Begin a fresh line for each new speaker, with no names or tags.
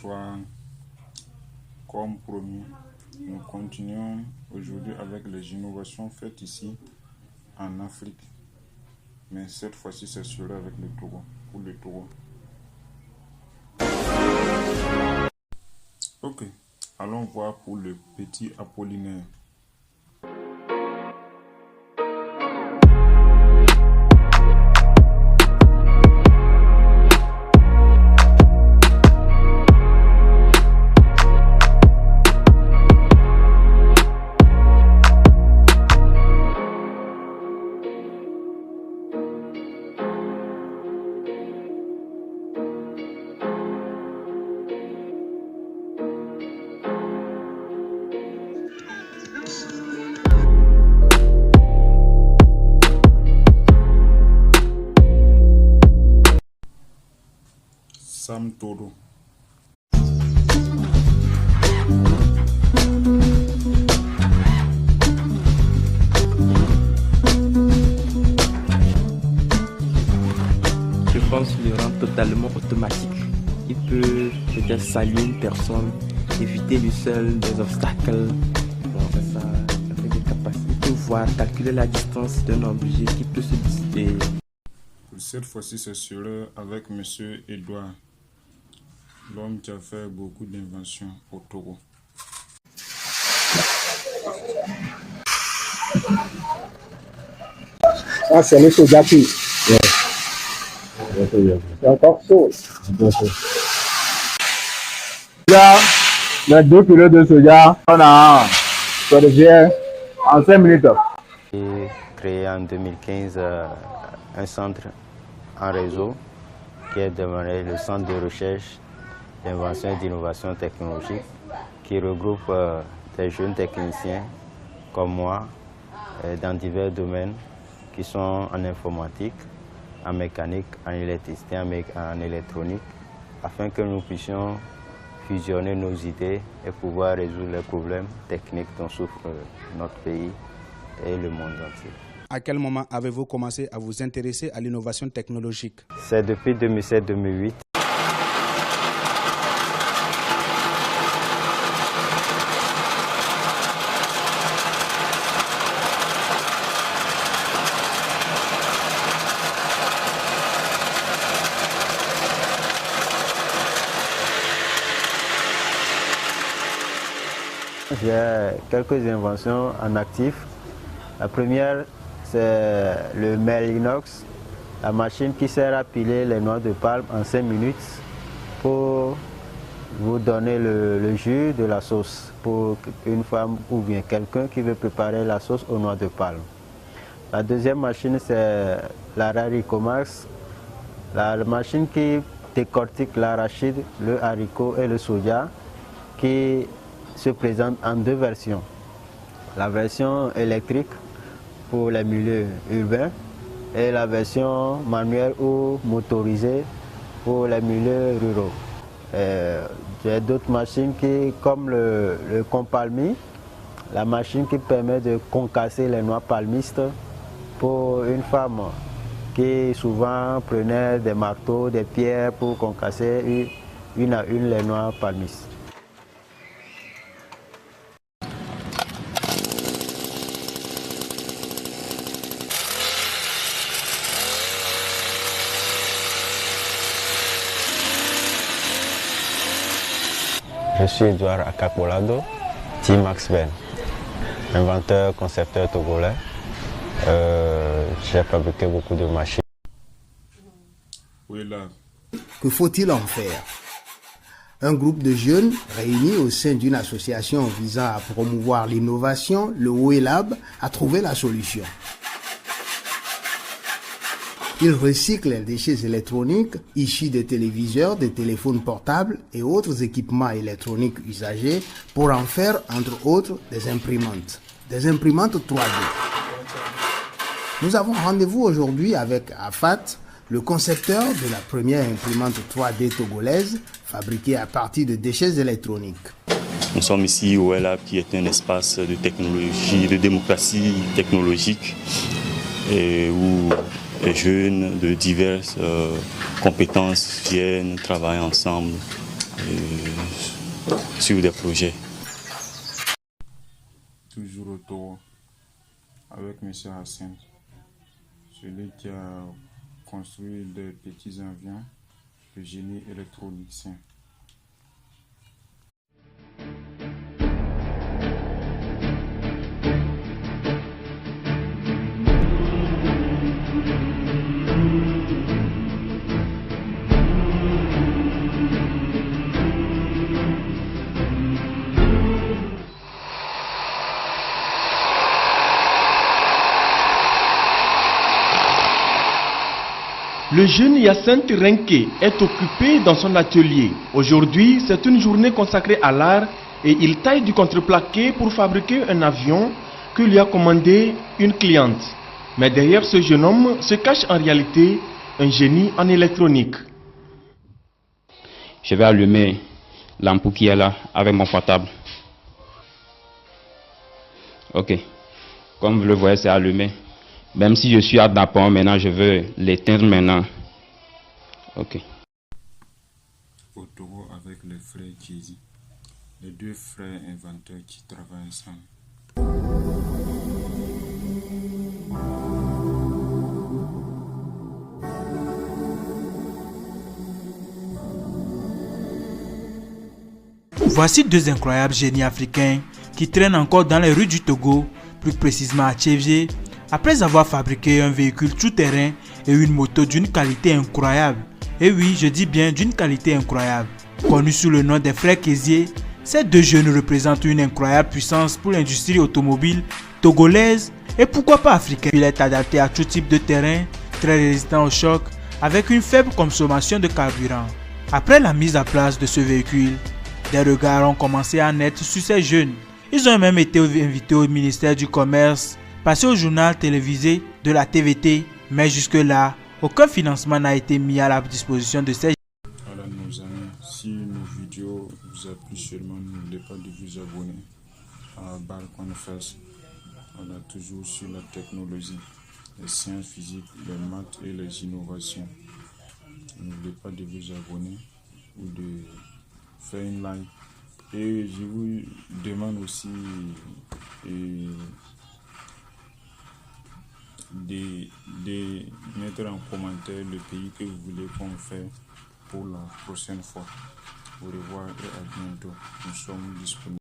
bonsoir. Comme promis, nous continuons aujourd'hui avec les innovations faites ici en Afrique. Mais cette fois-ci, c'est sera avec le Togo, pour le Togo. Ok, allons voir pour le petit Apollinaire. Sam Todo.
Je pense le rendre totalement automatique. Il peut peut-être saluer une personne, éviter lui seul des obstacles. Bon, ça fait des capacités. Il peut voir, calculer la distance d'un objet qui peut se disputer.
Cette fois-ci, ce sera avec Monsieur Edouard, l'homme qui a fait beaucoup d'inventions au Togo.
Ah, c'est le soja qui. C'est encore chaud. Là, les 2 kilos de soja, on a, ça devient en 5 minutes.
J'ai créé en 2015 un centre en réseau qui est devenu le centre de recherche, d'invention et d'innovation technologique qui regroupe des jeunes techniciens comme moi dans divers domaines qui sont en informatique, en mécanique, en électricité, en électronique, afin que nous puissions fusionner nos idées et pouvoir résoudre les problèmes techniques dont souffre notre pays et le monde entier.
À quel moment avez-vous commencé à vous intéresser à l'innovation technologique?
C'est depuis 2007-2008. J'ai quelques inventions en actif. La première, c'est le MEL inox, la machine qui sert à piler les noix de palme en 5 minutes pour vous donner le jus de la sauce pour une femme ou bien quelqu'un qui veut préparer la sauce aux noix de palme. La deuxième machine, c'est la Raricomax, la machine qui décortique l'arachide, le haricot et le soja, qui se présente en 2 versions. La version électrique pour les milieux urbains et la version manuelle ou motorisée pour les milieux ruraux. J'ai d'autres machines comme le compalmi, la machine qui permet de concasser les noix palmistes pour une femme qui souvent prenait des marteaux, des pierres pour concasser une à une les noix palmistes. Je suis Edouard Akakbolado, Team Maxwell, inventeur, concepteur togolais. J'ai fabriqué beaucoup de machines.
Oui, là.
Que faut-il en faire? Un groupe de jeunes réunis au sein d'une association visant à promouvoir l'innovation, le WELAB, a trouvé la solution. Ils recyclent les déchets électroniques issus des téléviseurs, des téléphones portables et autres équipements électroniques usagés pour en faire, entre autres, des imprimantes 3D. Nous avons rendez-vous aujourd'hui avec Afat, le concepteur de la première imprimante 3D togolaise fabriquée à partir de déchets électroniques.
Nous sommes ici au WELAB qui est un espace de technologie, de démocratie technologique et où les jeunes de diverses compétences viennent travailler ensemble sur des projets.
Toujours au Togo, avec M. Hassan, celui qui a construit des petits avions de génie électronicien.
Le jeune Hyacinthe Renke est occupé dans son atelier. Aujourd'hui, c'est une journée consacrée à l'art et il taille du contreplaqué pour fabriquer un avion que lui a commandé une cliente. Mais derrière ce jeune homme se cache en réalité un génie en électronique.
Je vais allumer l'ampoule qui est là avec mon portable. Ok, comme vous le voyez, c'est allumé. Même si je suis à Dapon, maintenant je veux l'éteindre maintenant. Ok.
Au Togo avec les frères Jésus, les deux frères inventeurs qui travaillent ensemble.
Voici deux incroyables génies africains qui traînent encore dans les rues du Togo, plus précisément à Tchévié, après avoir fabriqué un véhicule tout-terrain et une moto d'une qualité incroyable. Et oui, je dis bien d'une qualité incroyable. Connus sous le nom des frères Kézié, ces deux jeunes représentent une incroyable puissance pour l'industrie automobile togolaise et pourquoi pas africaine. Il est adapté à tout type de terrain, très résistant au choc, avec une faible consommation de carburant. Après la mise à place de ce véhicule, des regards ont commencé à naître sur ces jeunes. Ils ont même été invités au ministère du Commerce, passé au journal télévisé de la TVT, mais jusque-là, aucun financement n'a été mis à la disposition de ces jeunes.
Alors nos amis, si nos vidéos vous a plu seulement, n'oubliez pas de vous abonner à Balconfest. On a toujours sur la technologie, les sciences physiques, les maths et les innovations. N'oubliez pas de vous abonner ou de faire une like. Et je vous demande aussi de mettre en commentaire le pays que vous voulez qu'on fasse pour la prochaine fois. Au revoir et à bientôt. Nous sommes disponibles.